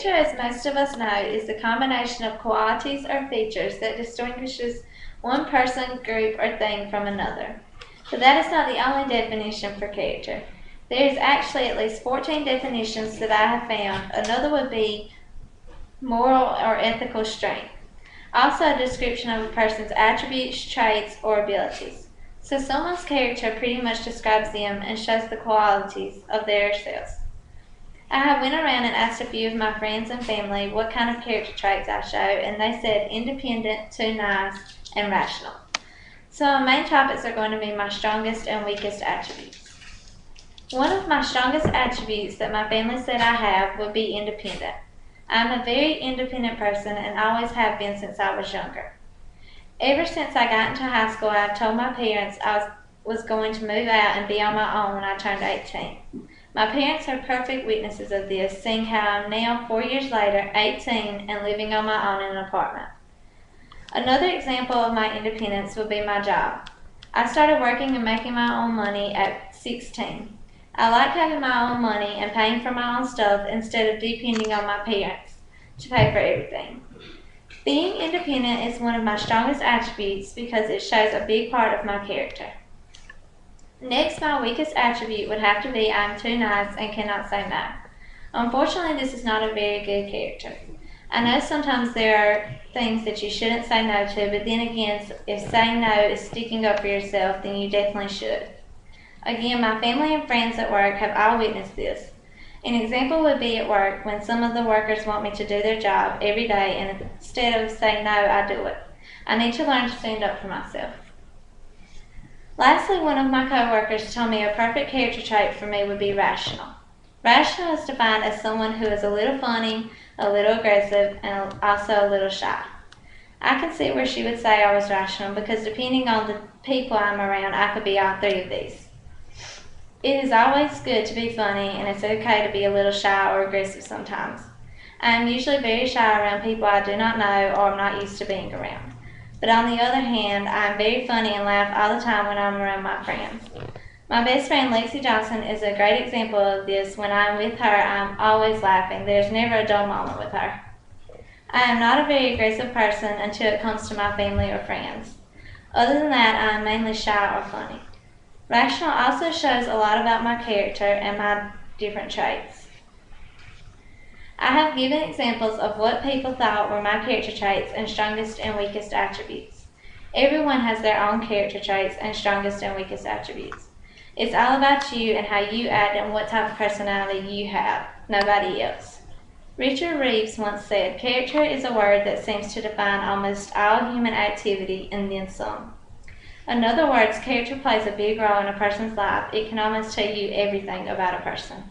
Character, as most of us know, is the combination of qualities or features that distinguishes one person, group, or thing from another. But that is not the only definition for character. There is actually at least 14 definitions that I have found. Another would be moral or ethical strength. Also a description of a person's attributes, traits, or abilities. So someone's character pretty much describes them and shows the qualities of their selves. I have went around and asked a few of my friends and family what kind of character traits I show, and they said independent, too nice, and rational. So my main topics are going to be my strongest and weakest attributes. One of my strongest attributes that my family said I have would be independent. I'm a very independent person and always have been since I was younger. Ever since I got into high school, I've told my parents I was going to move out and be on my own when I turned 18. My parents are perfect witnesses of this, seeing how I'm now, 4 years later, 18 and living on my own in an apartment. Another example of my independence would be my job. I started working and making my own money at 16. I like having my own money and paying for my own stuff instead of depending on my parents to pay for everything. Being independent is one of my strongest attributes because it shows a big part of my character. Next, my weakest attribute would have to be I'm too nice and cannot say no. Unfortunately, this is not a very good character. I know sometimes there are things that you shouldn't say no to, but then again, if saying no is sticking up for yourself, then you definitely should. Again, my family and friends at work have all witnessed this. An example would be at work when some of the workers want me to do their job every day, and instead of saying no, I do it. I need to learn to stand up for myself. Lastly, one of my co-workers told me a perfect character trait for me would be rational. Rational is defined as someone who is a little funny, a little aggressive, and also a little shy. I can see where she would say I was rational because depending on the people I'm around, I could be all three of these. It is always good to be funny, and it's okay to be a little shy or aggressive sometimes. I am usually very shy around people I do not know or am not used to being around. But on the other hand, I am very funny and laugh all the time when I'm around my friends. My best friend Lexi Johnson is a great example of this. When I'm with her, I'm always laughing. There's never a dull moment with her. I am not a very aggressive person until it comes to my family or friends. Other than that, I am mainly shy or funny. Rational also shows a lot about my character and my different traits. I have given examples of what people thought were my character traits and strongest and weakest attributes. Everyone has their own character traits and strongest and weakest attributes. It's all about you and how you act and what type of personality you have, nobody else. Richard Reeves once said, "Character is a word that seems to define almost all human activity and then some." In other words, character plays a big role in a person's life. It can almost tell you everything about a person.